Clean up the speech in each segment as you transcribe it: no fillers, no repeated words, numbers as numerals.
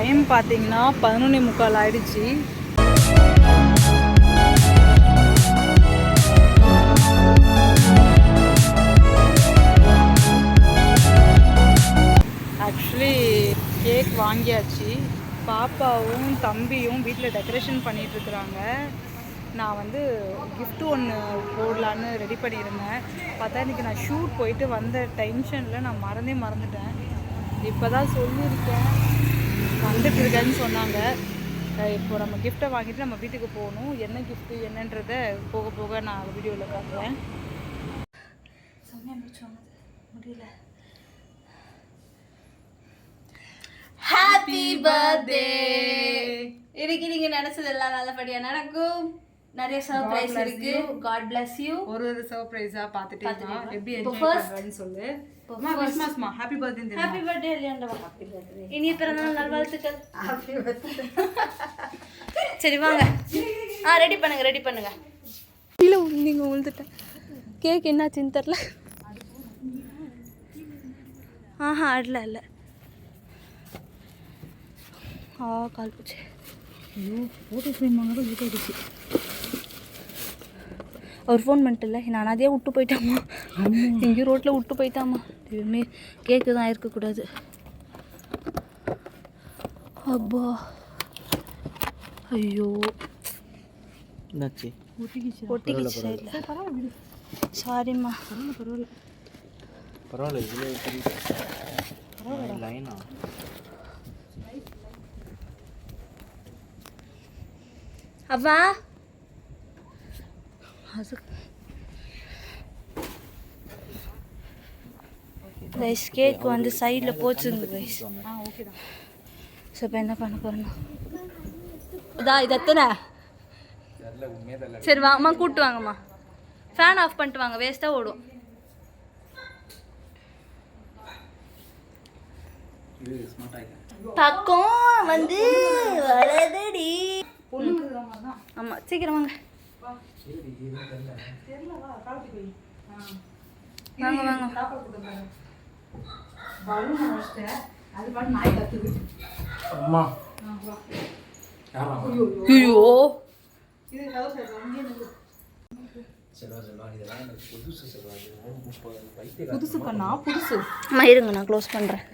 Time பார்த்தீங்கன்னா 11:45 ஆயிடுச்சு. Actually cake வாங்கியாச்சு. பாப்பாவும் தம்பியும் வீட்டில் டெக்கரேஷன் பண்ணிகிட்ருக்குறாங்க. நான் வந்து கிஃப்ட் ஒன்று போடலான்னு ரெடி பண்ணியிருந்தேன். பார்த்தா இன்றைக்கி நான் ஷூட் போயிட்டு வந்த டென்ஷனில் நான் மறந்துட்டேன். இப்போ தான் சொல்லியிருக்கேன், வந்துட்டுருக்கேன்னு சொன்னாங்க. இப்போ நம்ம கிஃப்ட்டை வாங்கிட்டு நம்ம வீட்டுக்கு போகணும். என்ன கிஃப்ட்டு என்னன்றதை போக போக நான் வீடியோவில் காட்டுறேன். முடியல. Happy birthday. இன்னைக்கு நீங்க நினைச்சது எல்லாம் நல்லபடியா நடக்கும். நிறைய சர்ப்ரைஸ் இருக்கு. God bless you. ஒரு சர்ப்ரைஸா பார்த்துட்டீங்க. எப்படி என்ஜாய் பண்றேன்னு சொல்லு. விஷ்மாஸ்மா ஹாப்பி பர்த்டே. ஹாப்பி பர்த்டே லியாண்டவா. Happy birthday. இனிய பிறந்தநாள் நல்வாழ்த்துக்கள். Happy birthday. சரி வாங்க. ரெடி பண்ணுங்க. கீழே நீங்க உழுந்துட்டேன். கேக் என்னாச்சுன்னு தெரியல. இல்ல கால் போச்சு. ஐயோ ஃபோட்டோ ஃப்ரேம் வாங்க வீட்டை அடிச்சு. அவர் ஃபோன் பண்ணிட்டுல, நான் அதையே விட்டு போயிட்டாமா. எங்கேயும் ரோட்டில் விட்டு போயிட்டாமா. எதுவுமே கேக்கு தான் இருக்கக்கூடாது. அப்பா ஐயோ ஒட்டிக்கிச்சு சைடில். சாரிம்மா. லைனா அவ்வா கைஸ் கேக் வந்து சைடில் போச்சுங்க கைஸ். ஸோ இப்போ என்ன பண்ண போகிறேன்னா இது எத்தனை. சரி வாங்கம்மா, கூப்பிட்டு வாங்கம்மா. ஃபேன் ஆஃப் பண்ணிட்டு வாங்க, வேஸ்ட்டாக ஓடும். பக்கம் வந்து வரதடி. ஆமாம் சீக்கிரம் வாங்க ஐயோ புதுசு கண்ணா புதுசு. அம்மா இருங்க, நான் க்ளோஸ் பண்ணுறேன்.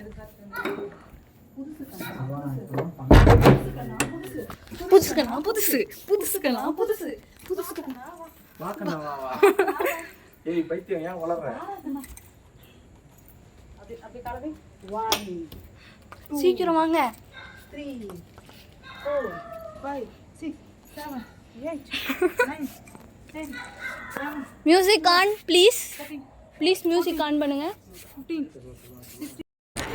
சீக்கிரம் வாங்க. 3 4 5 6 7 8 9 10 11. Music on please. Music on பண்ணுங்க. 15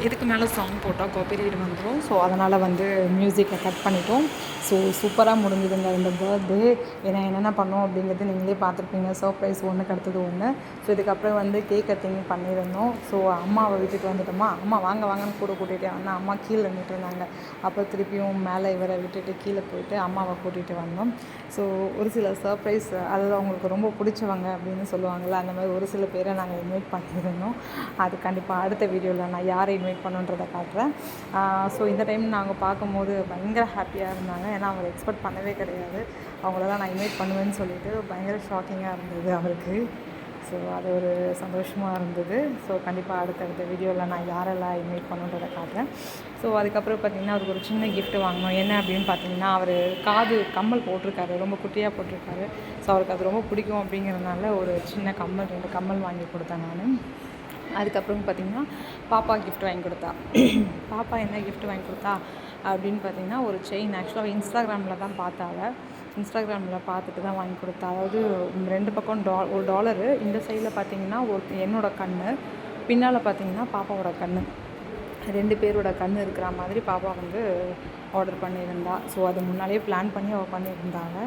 இதுக்கு மேலே சாங் போட்டால் காப்பிரைட் வந்துடும். ஸோ அதனால் வந்து மியூசிக்கை கட் பண்ணிட்டோம். ஸோ சூப்பராக முடிஞ்சுதுங்க இந்த பர்த்டே. ஏன்னா என்னென்ன பண்ணோம் அப்படிங்கிறது நீங்களே பார்த்துருப்பீங்க. சர்ப்ரைஸ் ஒன்றுக்கு அடுத்தது ஒன்று. ஸோ இதுக்கப்புறம் வந்து கேக் கட்டிங் பண்ணியிருந்தோம். ஸோ அம்மாவை விட்டுட்டு வந்துட்டோமா. அம்மா வாங்கன்னு கூட கூட்டிகிட்டே வந்தேன். அம்மா கீழே நின்றுட்டு இருந்தாங்க. அப்போ திருப்பியும் மேலே இவரை விட்டுட்டு கீழே போயிட்டு அம்மாவை கூட்டிகிட்டு வந்தோம். ஸோ ஒரு சில சர்ப்ரைஸ், அதாவது அவங்களுக்கு ரொம்ப பிடிச்சவங்க அப்படின்னு சொல்லுவாங்கள்ல, அந்த மாதிரி ஒரு சில பேரை நாங்கள் இன்வைட் பண்ணியிருந்தோம். அது கண்டிப்பாக அடுத்த வீடியோவில் நான் யாரை இன்வைட் பண்ணுன்றதை காட்டுறேன். ஸோ இந்த டைம் நாங்கள் பார்க்கும்போது பயங்கர ஹாப்பியாக இருந்தாங்க. ஏன்னா அவங்க எக்ஸ்பெக்ட் பண்ணவே கிடையாது அவங்களெல்லாம் நான் இன்வைட் பண்ணுவேன்னு சொல்லிட்டு. பயங்கர ஷாக்கிங்காக இருந்தது அவருக்கு. ஸோ அது ஒரு சந்தோஷமாக இருந்தது. ஸோ கண்டிப்பாக அடுத்தடுத்த வீடியோவில் நான் யாரெல்லாம் இன்வைட் பண்ணுன்றதை காட்டுறேன். ஸோ அதுக்கப்புறம் பார்த்திங்கன்னா அவருக்கு ஒரு சின்ன கிஃப்ட் வாங்கினோம். என்ன அப்படின்னு பார்த்தீங்கன்னா, அவர் காது கம்மல் போட்டிருக்காரு, ரொம்ப குட்டியாக போட்டிருக்காரு. ஸோ அவருக்கு அது ரொம்ப பிடிக்கும் அப்படிங்கிறதுனால ஒரு சின்ன கம்மல் 2 கம்மல் வாங்கி கொடுத்தேன் நான். அதுக்கப்புறம் பார்த்திங்கன்னா பாப்பா கிஃப்ட் வாங்கி கொடுத்தா. பாப்பா என்ன கிஃப்ட் வாங்கி கொடுத்தா அப்படின்னு பார்த்திங்கன்னா ஒரு செயின். ஆக்சுவலாக இன்ஸ்டாகிராமில் தான் இன்ஸ்டாகிராமில் பார்த்துட்டு தான் வாங்கி கொடுத்தா. அதாவது 2 பக்கம் $1. இந்த சைடில் பார்த்திங்கன்னா என்னோடய கண், பின்னால் பார்த்திங்கன்னா பாப்பாவோட கண், 2 பேரோட கண் இருக்கிற மாதிரி பாப்பா வந்து ஆர்டர் பண்ணியிருந்தா. ஸோ அது முன்னாலேயே பிளான் பண்ணி அவள் பண்ணியிருந்தாங்க.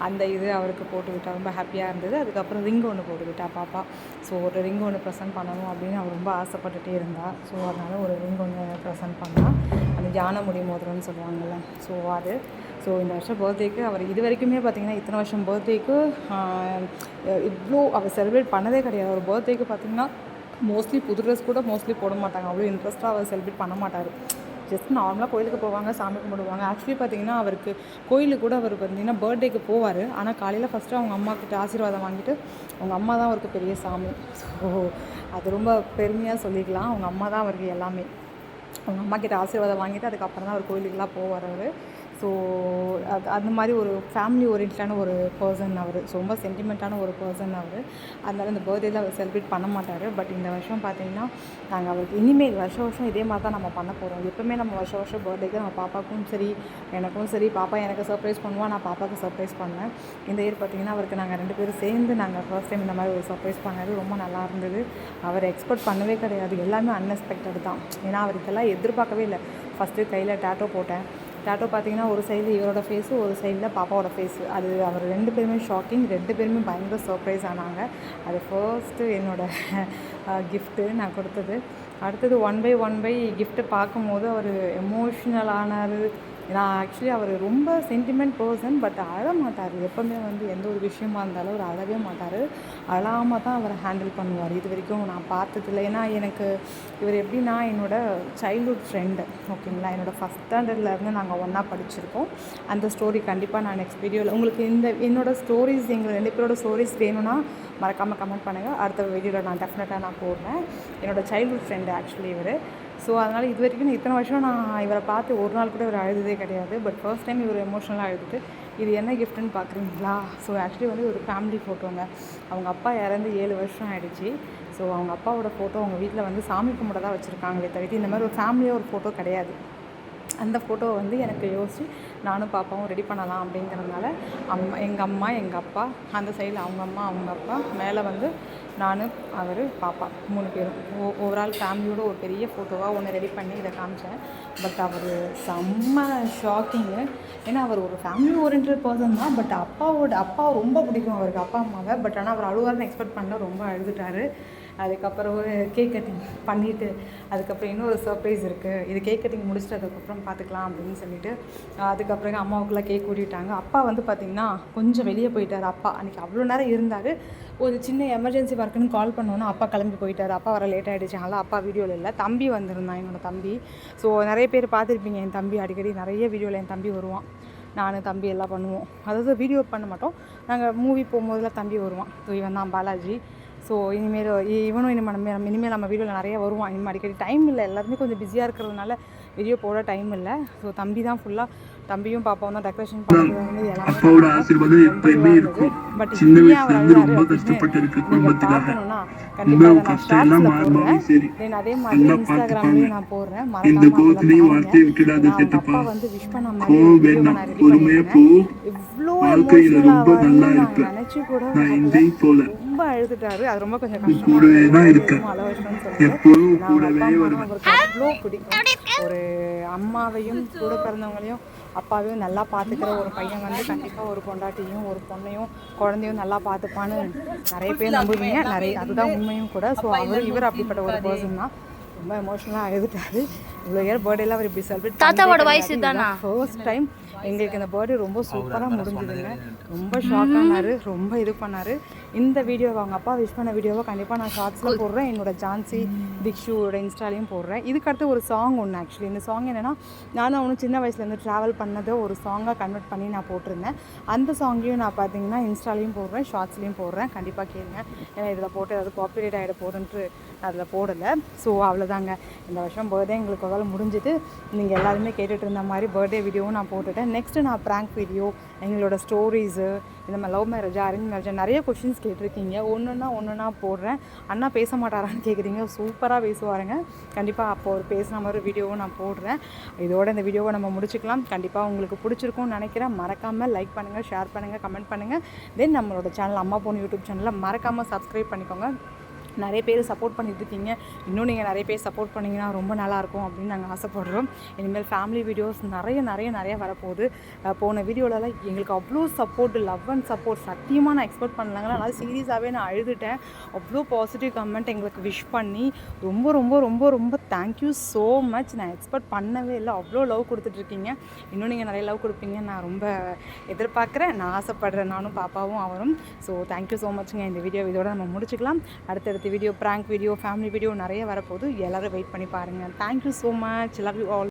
அந்த இது அவருக்கு போட்டுக்கிட்டா ரொம்ப ஹாப்பியாக இருந்தது. அதுக்கப்புறம் ரிங் ஒன்று போட்டுக்கிட்டா பாப்பா. ஸோ ஒரு ரிங் ஒன்று ப்ரெசென்ட் பண்ணணும் அப்படின்னு அவள் ரொம்ப ஆசைப்பட்டுட்டே இருந்தா. ஸோ அதனால் ஒரு ரிங் ஒன்று ப்ரெசென்ட் பண்ணால், அந்த யானை முடி மோதிரம்னு சொல்லுவாங்கள்ல, ஸோ அது. ஸோ இந்த வருஷம் பர்த்டேக்கு அவர் இது வரைக்குமே பார்த்திங்கன்னா இத்தனை வருஷம் பர்த்டேக்கு இவ்வளோ அவர் செலிப்ரேட் பண்ணதே கிடையாது. அவர் பர்த்டேக்கு பார்த்திங்கன்னா மோஸ்ட்லி புது ட்ரெஸ் கூட மோஸ்ட்லி போட மாட்டாங்க. அவ்வளோ இன்ட்ரெஸ்ட்டாக அவர் செலிப்ரேட் பண்ண மாட்டார். ஜஸ்ட் நார்மலாக கோயிலுக்கு போவாங்க, சாமி கும்பிடுவாங்க. ஆக்சுவலி பார்த்தீங்கன்னா அவருக்கு கோயிலுக்கு கூட அவர் பார்த்தீங்கன்னா பர்த்டேக்கு போவார். ஆனால் காலையில் ஃபஸ்ட்டு அவங்க அம்மா கிட்ட ஆசீர்வாதம் வாங்கிட்டு அவங்க அம்மா தான் அவருக்கு பெரிய சாமி. ஸோ அது ரொம்ப பெருமையாக சொல்லிக்கலாம். அவங்க அம்மா தான் அவருக்கு எல்லாமே. அவங்க அம்மா கிட்ட ஆசீர்வாதம் வாங்கிட்டு அதுக்கப்புறம் தான் அவர் கோயிலுக்கெலாம் போவார் அவர். ஸோ அந்த மாதிரி ஒரு ஃபேமிலி ஓரியன்டான ஒரு பர்சன் அவர். ஸோ ரொம்ப சென்டிமெண்ட்டான ஒரு பர்சன் அவர். அதனால் இந்த பர்த்டேயில் அவர் செலிப்ரேட் பண்ண மாட்டார். பட் இந்த வருஷம் பார்த்திங்கன்னா நாங்கள் அவருக்கு இனிமேல் வருஷம் இதே மாதிரி தான் நம்ம பண்ண போகிறோம். எப்போவுமே நம்ம வருஷம் பர்த்டேக்கு நம்ம பாப்பாவுக்கும் சரி எனக்கும் சரி, பாப்பா எனக்கு சர்ப்ரைஸ் பண்ணுவோம், நான் பாப்பாவுக்கு சர்ப்ரைஸ் பண்ணேன். இந்த இயர் பார்த்திங்கன்னா அவருக்கு நாங்கள் 2 பேரும் சேர்ந்து நாங்கள் ஃபர்ஸ்ட் டைம் இந்த மாதிரி ஒரு சர்ப்ரைஸ் பண்ணது ரொம்ப நல்லா இருந்தது. அவர் எக்ஸ்பெக்ட் பண்ணவே கிடையாது. எல்லாமே அன்எக்ஸ்பெக்டட் தான். ஏன்னா அவர் இதெல்லாம் எதிர்பார்க்கவே இல்லை. ஃபஸ்ட்டு கையில் டேட்டோ போட்டேன். டேட்டோ பார்த்திங்கன்னா ஒரு சைடில் இவரோட ஃபேஸு, ஒரு சைடில் பாப்பாவோட ஃபேஸு. அது அவர் 2 பேருமே ஷாக்கிங். 2 பேருமே பயங்கர சர்ப்ரைஸ் ஆனாங்க. அது ஃபர்ஸ்ட்டு என்னோடய கிஃப்ட்டு நான் கொடுத்தது. அடுத்தது 1 by 1 கிஃப்ட்டு பார்க்கும்போது அவர் எமோஷ்னல் ஆனார். நான் ஆக்சுவலி அவர் ரொம்ப சென்டிமெண்ட் பர்சன். பட் அழ மாட்டார். எப்போவுமே வந்து எந்த ஒரு விஷயமா இருந்தாலும் அவர் அழவே மாட்டார். அழாமல் தான் அவர் ஹேண்டில் பண்ணுவார். இது வரைக்கும் நான் பார்த்ததில்ல. ஏன்னா எனக்கு இவர் எப்படின்னா என்னோடய சைல்ட்ஹுட் ஃப்ரெண்டு. ஓகேங்களா, என்னோடய ஃபஸ்ட் ஸ்டாண்டர்ட்லேருந்து நாங்கள் ஒன்றா படிச்சிருக்கோம். அந்த ஸ்டோரி கண்டிப்பாக நான் நெக்ஸ்ட் வீடியோவில் உங்களுக்கு என்னோடய ஸ்டோரிஸ், எங்கள் 2 பேரோட ஸ்டோரிஸ் வேணும்னா மறக்காமல் கமெண்ட் பண்ணுங்கள். அடுத்த வீடியோவில் நான் டெஃபினட்டாக நான் போடுறேன். என்னோடய சைல்ட்ஹுட் ஃப்ரெண்டு ஆக்சுவலி இவர். ஸோ அதனால் இது வரைக்கும் இத்தனை வருஷம் நான் இவரை பார்த்து ஒரு நாள் கூட இவர் அழுததே கிடையாது. பட் ஃபர்ஸ்ட் டைம் இவர் எமோஷ்னலாக அழுதுட்டு இது என்ன கிஃப்ட்டுன்னு பார்க்குறீங்களா? ஸோ ஆக்சுவலி வந்து ஒரு ஃபேமிலி ஃபோட்டோங்க. அவங்க அப்பா இறந்து 7 வருஷம் ஆகிடுச்சு. ஸோ அவங்க அப்பாவோட ஃபோட்டோ அவங்க வீட்டில் வந்து சாமி கும்பிட தான் வச்சுருக்காங்களே தவிர்த்து இந்த மாதிரி ஒரு ஃபேமிலியாக ஒரு ஃபோட்டோ கிடையாது. அந்த ஃபோட்டோவை வந்து எனக்கு யோசித்து நானும் பாப்பாவும் ரெடி பண்ணலாம் அப்படிங்கிறதுனால எங்கள் அம்மா எங்கள் அப்பா, அந்த சைடில் அவங்க அம்மா அவங்க அப்பா, மேலே வந்து நான் அவர் பாப்பா 3 பேரும் ஓவரால் ஃபேமிலியோட ஒரு பெரிய ஃபோட்டோவாக ஒன்று ரெடி பண்ணி இதை காமிச்சேன். பட் அவர் செம்ம ஷாக்கிங்கு. ஏன்னா அவர் ஒரு ஃபேமிலி ஓரியன்டட் பர்சன் தான். பட் அப்பா ரொம்ப பிடிக்கும் அவருக்கு, அப்பா அம்மாவை. பட் ஆனால் அவர் அழுவார்னு எக்ஸ்பெக்ட் பண்ணல, ரொம்ப அழுதுட்டார். அதுக்கப்புறம் ஒரு கேக் கட்டிங் பண்ணிவிட்டு அதுக்கப்புறம் இன்னொரு சர்ப்ரைஸ் இருக்குது. இது கேக் கட்டிங் முடிச்சுட்டு அதுக்கப்புறம் பார்த்துக்கலாம் அப்படின்னு சொல்லிட்டு அதுக்கப்புறம் அம்மாவுக்குள்ளே கேக் ஊட்டிட்டாங்க. அப்பா வந்து பார்த்திங்கன்னா கொஞ்சம் வெளியே போயிட்டார். அப்பா அன்றைக்கி அவ்வளோ நேரம் இருந்தார். ஒரு சின்ன எமர்ஜென்சி ஒர்க்குன்னு கால் பண்ணோன்னா அப்பா கிளம்பி போயிட்டார். அப்பா வர லேட் ஆகிடுச்சு. அதனால் அப்பா வீடியோவில் இல்லை. தம்பி வந்திருந்தான், என்னோடய தம்பி. ஸோ நிறைய பேர் பார்த்துருப்பீங்க என் தம்பி. அடிக்கடி நிறைய வீடியோவில் என் தம்பி வருவான். நான் தம்பி எல்லாம் பண்ணுவோம். அதாவது வீடியோ பண்ண மாட்டோம், நாங்கள் மூவி போகும்போதெல்லாம் தம்பி வருவான். ஸோ இவன் தான் பாலாஜி. ஸோ இவனும் இனிமேல் நம்ம வீடியோவில் நிறைய வருவான். இனிமேல் அடிக்கடி டைம் இல்லை, எல்லாருமே கொஞ்சம் பிஸியாக இருக்கிறதுனால வீடியோ போட டைம் இல்லை. ஸோ தம்பி தான் ஃபுல்லாக, தம்பியும் பாப்பாவும் தான் டெக்கரேஷன் பண்ணுறது வந்து அப்பாவோட ஆசீர்வாதம் எப்பயுமே இருக்கும். சின்ன வயசுல இருந்து ரொம்ப கஷ்டப்பட்டு இருக்க குடும்பத்துக்காக ரொம்ப கஷ்டம் எல்லாம் மாறி சரி அதே மாதிரி இன்ஸ்டாகிராம்லேயும் நான் போடுறேன். இந்த கோவத்திலையும் வார்த்தையை விட்டுடாத செத்துப்பா. வந்து விஷ் பண்ண கோவம் வேண்டாம், பொறுமையா போ. வாழ்க்கையில ரொம்ப நல்லா இருப்ப. நினச்சி கூட நான் எங்கேயும் போல, ரொம்ப அழுதுட்டாரு. அது ரொம்ப கொஞ்சம் கஷ்டம். கூடவே தான் இருக்கேன், எப்போதும் கூடவே வருவேன். அவருக்கு அவ்வளோ பிடிக்கும். ஒரு அம்மாவையும் கூட பிறந்தவங்களையும் அப்பாவையும் நல்லா பார்த்துக்கிற ஒரு பையன் வந்து கண்டிப்பாக ஒரு பொண்டாட்டியும் ஒரு பொண்ணையும் குழந்தையும் நல்லா பார்த்துப்பான்னு நிறைய பேர் நம்புவீங்க. அதுதான் உண்மையும் கூட. ஸோ இவர் அப்படிப்பட்ட ஒரு பர்சன் தான். ரொம்ப எமோஷனலாக அழுதுட்டாரு. இவ்வளோ இயர் பர்த்டேலாம் அவர் இப்படி செலிப்ரேட் தாத்தாவோட வயசு தானா? ஃபர்ஸ்ட் டைம் எங்களுக்கு இந்த பர்த்டே ரொம்ப சூப்பராக முடிஞ்சுதுங்க. ரொம்ப ஷாக் ஆனார், ரொம்ப இது பண்ணார். இந்த வீடியோவை அவங்க அப்பா விஷ் பண்ண வீடியோவை கண்டிப்பாக நான் ஷார்ட்ஸில் போடுறேன். என்னோட ஜான்சி திக்ஷுவோட இன்ஸ்டாலையும் போடுறேன். இதுக்கடுத்து ஒரு சாங் ஒன்று. ஆக்சுவலி இந்த சாங் என்னென்னா, நானும் அவனும் சின்ன வயசுலேருந்து ட்ராவல் பண்ணதை ஒரு சாங்காக கன்வெர்ட் பண்ணி நான் போட்டிருந்தேன். அந்த சாங்கையும் நான் பார்த்தீங்கன்னா இன்ஸ்டாலையும் போடுறேன், ஷார்ட்ஸ்லேயும் போடுறேன். கண்டிப்பாக கேளுங்க. ஏன்னா இதில் போட்டு அது காப்பிரைட் ஆகிட போதுன்ட்டு அதில் போடலை. ஸோ அவ்வளோதாங்க, இந்த வருஷம் பர்த்டே எங்களுக்கு ஒரு முடிஞ்சுது. நீங்கள் எல்லாருமே கேட்டுட்டு இருந்த மாதிரி பர்த்டே வீடியோவும் நான் போட்டுட்டேன். நெக்ஸ்ட்டு நான் ப்ராங்க் வீடியோ, எங்களோட ஸ்டோரிஸு, இந்த மாதிரி லவ் மேரேஜா அரேஞ்ச் மேரேஜா நிறைய கொஷின்ஸ் கேட்டிருக்கீங்க. ஒன்றுனா போடுறேன். அண்ணா பேச மாட்டாரான்னு கேட்குறீங்க. சூப்பராக பேசுவாருங்க. கண்டிப்பாக அப்போ ஒரு பேசுன மாதிரி வீடியோவும் நான் போடுறேன். இதோட இந்த வீடியோவை நம்ம முடிச்சுக்கலாம். கண்டிப்பாக உங்களுக்கு பிடிச்சிருக்கும்னு நினைக்கிறேன். மறக்காமல் லைக் பண்ணுங்கள், ஷேர் பண்ணுங்கள், கமெண்ட் பண்ணுங்கள். தென் நம்மளோட சேனல் அம்மா பொண்ணு யூடியூப் சேனலில் மறக்காமல் சப்ஸ்கிரைப் பண்ணிக்கோங்க. நிறைய பேர் சப்போர்ட் பண்ணிட்டுருக்கீங்க. இன்னும் நீங்கள் நிறைய பேர் சப்போர்ட் பண்ணிங்கன்னா ரொம்ப நல்லாயிருக்கும் அப்படின்னு நாங்கள் ஆசைப்படுறோம். இனிமேல் ஃபேமிலி வீடியோஸ் நிறைய வரப்போகுது. போன வீடியோலலாம் எங்களுக்கு அவ்வளோ சப்போர்ட், லவ் அண்ட் சப்போர்ட் சத்தியமாக நான் எக்ஸ்பெக்ட் பண்ணலாங்களா. அதனால் சீரியஸாகவே நான் அழுதுட்டேன். அவ்வளோ பாசிட்டிவ் கமெண்ட் எங்களுக்கு விஷ் பண்ணி ரொம்ப ரொம்ப ரொம்ப ரொம்ப தேங்க்யூ ஸோ மச். நான் எக்ஸ்பெக்ட் பண்ணவே இல்லை, அவ்வளோ லவ் கொடுத்துட்ருக்கீங்க. இன்னும் நீங்கள் நிறைய லவ் கொடுப்பீங்க நான் ரொம்ப எதிர்பார்க்குறேன். நான் ஆசைப்படுறேன், நானும் பாப்பாவும் அவரும். ஸோ தேங்க்யூ ஸோ மச்ங்க. இந்த வீடியோ இதோட நம்ம முடிச்சுக்கலாம். அடுத்தடுத்த video, prank video, family video நிறைய வரப்போகுது. எல்லோரும் வெயிட் பண்ணி பாருங்கள். Thank you so much. Love you all.